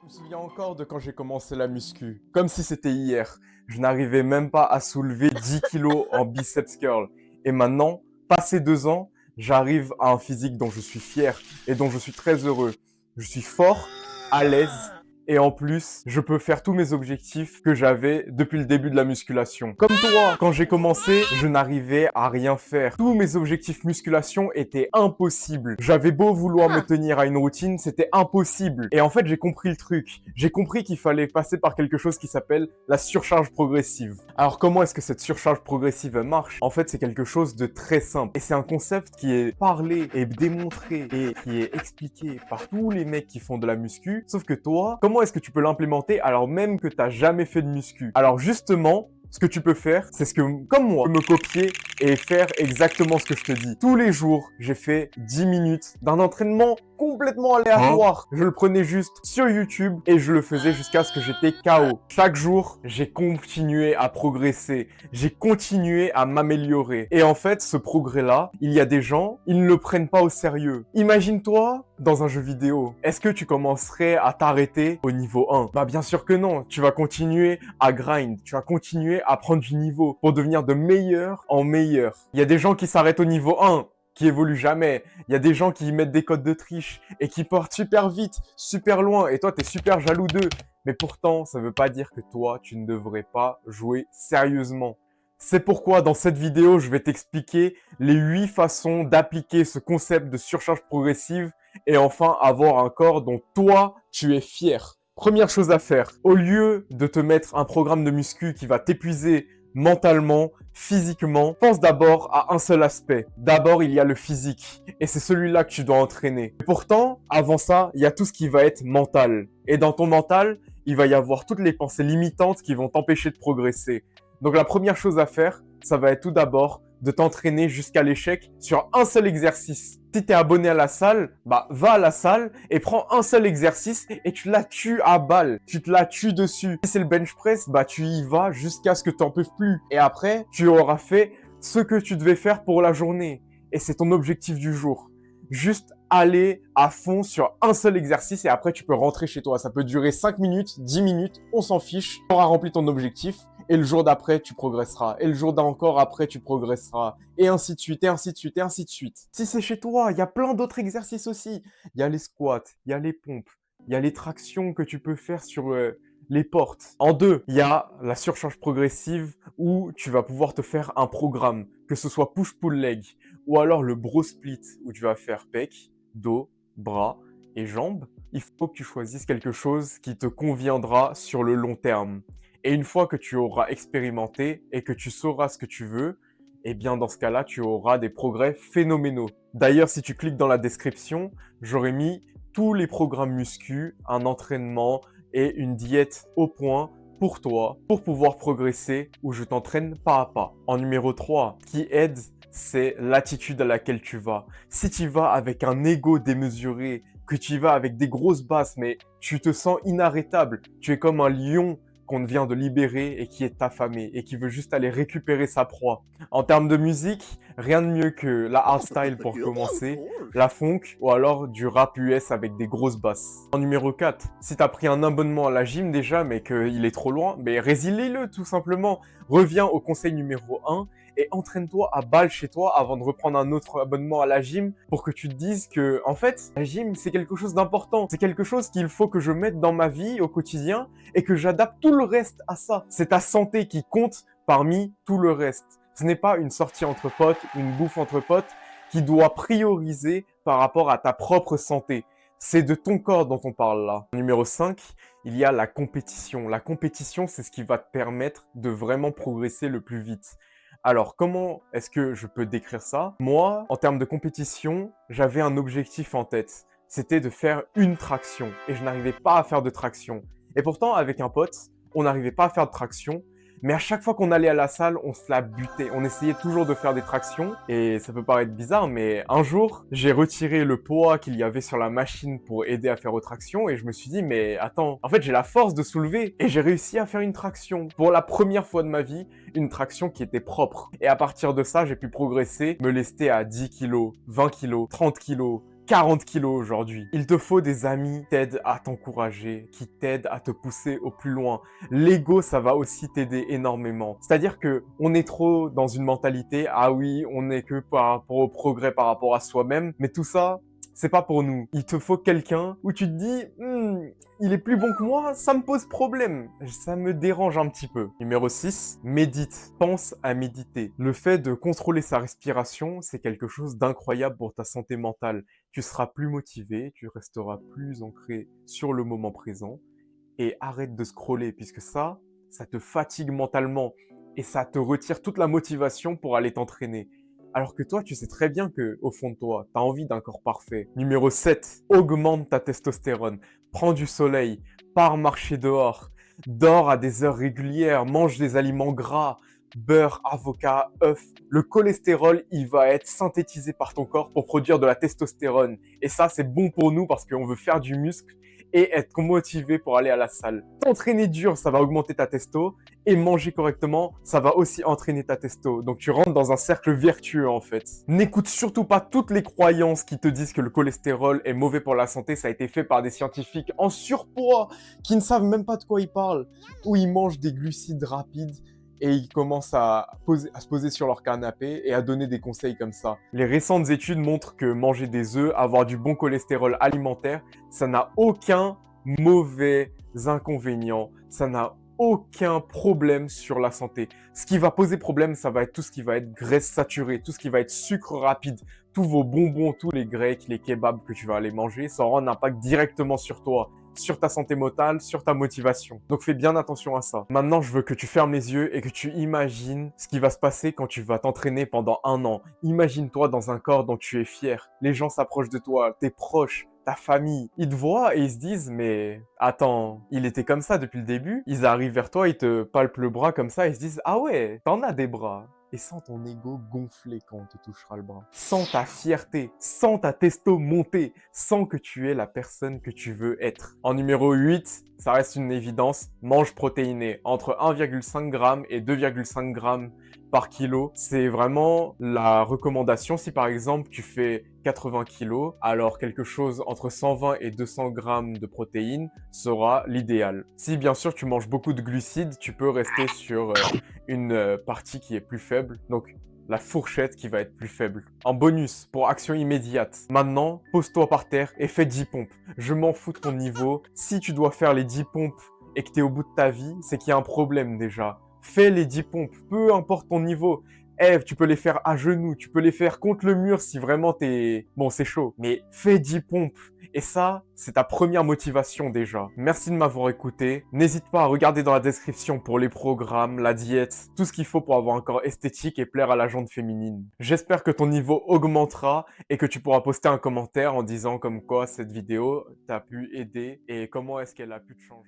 Je me souviens encore de quand j'ai commencé la muscu, comme si c'était hier. Je n'arrivais même pas à soulever 10 kilos en biceps curl. Et maintenant, passé 2 ans, j'arrive à un physique dont je suis fier et dont je suis très heureux. Je suis fort, à l'aise et en plus, je peux faire tous mes objectifs que j'avais depuis le début de la musculation. Comme toi, quand j'ai commencé, je n'arrivais à rien faire. Tous mes objectifs musculation étaient impossibles. J'avais beau vouloir me tenir à une routine, c'était impossible. Et en fait, j'ai compris le truc. J'ai compris qu'il fallait passer par quelque chose qui s'appelle la surcharge progressive. Alors comment est-ce que cette surcharge progressive marche? En fait, c'est quelque chose de très simple. Et c'est un concept qui est parlé et démontré et qui est expliqué par tous les mecs qui font de la muscu. Sauf que toi, comment est-ce que tu peux l'implémenter alors même que t'as jamais fait de muscu? Alors justement, ce que tu peux faire, c'est ce que, comme moi, me copier et faire exactement ce que je te dis. Tous les jours, j'ai fait 10 minutes d'un entraînement complètement aléatoire. Je le prenais juste sur YouTube et je le faisais jusqu'à ce que j'étais KO. Chaque jour, j'ai continué à progresser. J'ai continué à m'améliorer. Et en fait, ce progrès-là, il y a des gens, ils ne le prennent pas au sérieux. Imagine-toi dans un jeu vidéo. Est-ce que tu commencerais à t'arrêter au niveau 1? Bah bien sûr que non. Tu vas continuer à grind. Tu vas continuer à prendre du niveau pour devenir de meilleur en meilleur. Il y a des gens qui s'arrêtent au niveau 1 qui évoluent jamais. Il y a des gens qui mettent des codes de triche et qui partent super vite, super loin, et toi, t'es super jaloux d'eux. Mais pourtant, ça veut pas dire que toi, tu ne devrais pas jouer sérieusement. C'est pourquoi dans cette vidéo, je vais t'expliquer les 8 façons d'appliquer ce concept de surcharge progressive et enfin avoir un corps dont toi, tu es fier. Première chose à faire, au lieu de te mettre un programme de muscu qui va t'épuiser mentalement, physiquement, pense d'abord à un seul aspect. D'abord, il y a le physique. Et c'est celui-là que tu dois entraîner. Et pourtant, avant ça, il y a tout ce qui va être mental. Et dans ton mental, il va y avoir toutes les pensées limitantes qui vont t'empêcher de progresser. Donc la première chose à faire, ça va être tout d'abord de t'entraîner jusqu'à l'échec sur un seul exercice. Si t'es abonné à la salle, bah va à la salle et prends un seul exercice et tu la tues à balle. Tu te la tues dessus. Si c'est le bench press, bah tu y vas jusqu'à ce que t'en peux plus. Et après, tu auras fait ce que tu devais faire pour la journée. Et c'est ton objectif du jour. Juste aller à fond sur un seul exercice et après tu peux rentrer chez toi. Ça peut durer 5 minutes, 10 minutes, on s'en fiche. Tu auras rempli ton objectif. Et le jour d'après, tu progresseras. Et le jour d'encore après, tu progresseras. Et ainsi de suite, et ainsi de suite, et ainsi de suite. Si c'est chez toi, il y a plein d'autres exercices aussi. Il y a les squats, il y a les pompes, il y a les tractions que tu peux faire sur les portes. En deux, il y a la surcharge progressive où tu vas pouvoir te faire un programme, que ce soit push-pull-leg ou alors le bro split où tu vas faire pec, dos, bras et jambes. Il faut que tu choisisses quelque chose qui te conviendra sur le long terme. Et une fois que tu auras expérimenté et que tu sauras ce que tu veux, eh bien dans ce cas-là, tu auras des progrès phénoménaux. D'ailleurs, si tu cliques dans la description, j'aurai mis tous les programmes muscu, un entraînement et une diète au point pour toi, pour pouvoir progresser où je t'entraîne pas à pas. En numéro 3, ce qui aide, c'est l'attitude à laquelle tu vas. Si tu vas avec un ego démesuré, que tu vas avec des grosses basses, mais tu te sens inarrêtable, tu es comme un lion qu'on vient de libérer et qui est affamé et qui veut juste aller récupérer sa proie. En termes de musique, rien de mieux que la hardstyle pour commencer, la funk ou alors du rap US avec des grosses basses. En numéro 4, si t'as pris un abonnement à la gym déjà mais qu'il est trop loin, mais résilie-le tout simplement. Reviens au conseil numéro 1 et entraîne-toi à balle chez toi avant de reprendre un autre abonnement à la gym pour que tu te dises que, en fait, la gym, c'est quelque chose d'important. C'est quelque chose qu'il faut que je mette dans ma vie au quotidien et que j'adapte tout le reste à ça. C'est ta santé qui compte parmi tout le reste. Ce n'est pas une sortie entre potes, une bouffe entre potes qui doit prioriser par rapport à ta propre santé. C'est de ton corps dont on parle là. Numéro 5, il y a la compétition. La compétition, c'est ce qui va te permettre de vraiment progresser le plus vite. Alors, comment est-ce que je peux décrire ça? Moi, en termes de compétition, j'avais un objectif en tête. C'était de faire une traction. Et je n'arrivais pas à faire de traction. Et pourtant, avec un pote, on n'arrivait pas à faire de traction. Mais à chaque fois qu'on allait à la salle, on se la butait. On essayait toujours de faire des tractions. Et ça peut paraître bizarre, mais un jour, j'ai retiré le poids qu'il y avait sur la machine pour aider à faire aux tractions. Et je me suis dit, mais attends, en fait, j'ai la force de soulever. Et j'ai réussi à faire une traction. Pour la première fois de ma vie, une traction qui était propre. Et à partir de ça, j'ai pu progresser, me lester à 10 kilos, 20 kilos, 30 kilos, 40 kilos aujourd'hui. Il te faut des amis qui t'aident à t'encourager, qui t'aident à te pousser au plus loin. L'ego, ça va aussi t'aider énormément. C'est-à-dire que on est trop dans une mentalité, ah oui, on n'est que par rapport au progrès par rapport à soi-même, mais tout ça, c'est pas pour nous. Il te faut quelqu'un où tu te dis, il est plus bon que moi, ça me pose problème. Ça me dérange un petit peu. Numéro 6, médite. Pense à méditer. Le fait de contrôler sa respiration, c'est quelque chose d'incroyable pour ta santé mentale. Tu seras plus motivé, tu resteras plus ancré sur le moment présent et arrête de scroller puisque ça te fatigue mentalement et ça te retire toute la motivation pour aller t'entraîner. Alors que toi, tu sais très bien que, au fond de toi, tu as envie d'un corps parfait. Numéro 7, augmente ta testostérone. Prends du soleil, pars marcher dehors, dors à des heures régulières, mange des aliments gras, beurre, avocat, œufs. Le cholestérol, il va être synthétisé par ton corps pour produire de la testostérone. Et ça, c'est bon pour nous parce qu'on veut faire du muscle et être motivé pour aller à la salle. T'entraîner dur, ça va augmenter ta testo, et manger correctement, ça va aussi entraîner ta testo. Donc tu rentres dans un cercle vertueux en fait. N'écoute surtout pas toutes les croyances qui te disent que le cholestérol est mauvais pour la santé. Ça a été fait par des scientifiques en surpoids qui ne savent même pas de quoi ils parlent, où ils mangent des glucides rapides et ils commencent à se poser sur leur canapé et à donner des conseils comme ça. Les récentes études montrent que manger des œufs, avoir du bon cholestérol alimentaire, ça n'a aucun mauvais inconvénient, ça n'a aucun problème sur la santé. Ce qui va poser problème, ça va être tout ce qui va être graisse saturée, tout ce qui va être sucre rapide, tous vos bonbons, tous les grecs, les kebabs que tu vas aller manger, ça aura un impact directement sur toi, sur ta santé mentale, sur ta motivation. Donc fais bien attention à ça. Maintenant, je veux que tu fermes les yeux et que tu imagines ce qui va se passer quand tu vas t'entraîner pendant 1 an. Imagine-toi dans un corps dont tu es fier. Les gens s'approchent de toi, tes proches, ta famille. Ils te voient et ils se disent, mais attends, il était comme ça depuis le début. Ils arrivent vers toi, ils te palpent le bras comme ça, ils se disent, ah ouais, t'en as des bras. Et sens ton ego gonfler quand on te touchera le bras. Sens ta fierté, sens ta testo monter, sens que tu es la personne que tu veux être. En numéro 8, ça reste une évidence, mange protéiné. Entre 1,5 g et 2,5 g par kilo, c'est vraiment la recommandation. Si par exemple tu fais 80 kg, alors quelque chose entre 120 et 200 grammes de protéines sera l'idéal. Si bien sûr tu manges beaucoup de glucides, tu peux rester sur une partie qui est plus faible, donc la fourchette qui va être plus faible. En bonus, pour action immédiate, maintenant, pose-toi par terre et fais 10 pompes. Je m'en fous de ton niveau. Si tu dois faire les 10 pompes et que tu es au bout de ta vie, c'est qu'il y a un problème déjà. Fais les 10 pompes, peu importe ton niveau. Tu peux les faire à genoux, tu peux les faire contre le mur si vraiment t'es... Bon, c'est chaud, mais fais 10 pompes. Et ça, c'est ta première motivation déjà. Merci de m'avoir écouté. N'hésite pas à regarder dans la description pour les programmes, la diète, tout ce qu'il faut pour avoir un corps esthétique et plaire à la jante féminine. J'espère que ton niveau augmentera et que tu pourras poster un commentaire en disant comme quoi cette vidéo t'a pu aider et comment est-ce qu'elle a pu te changer.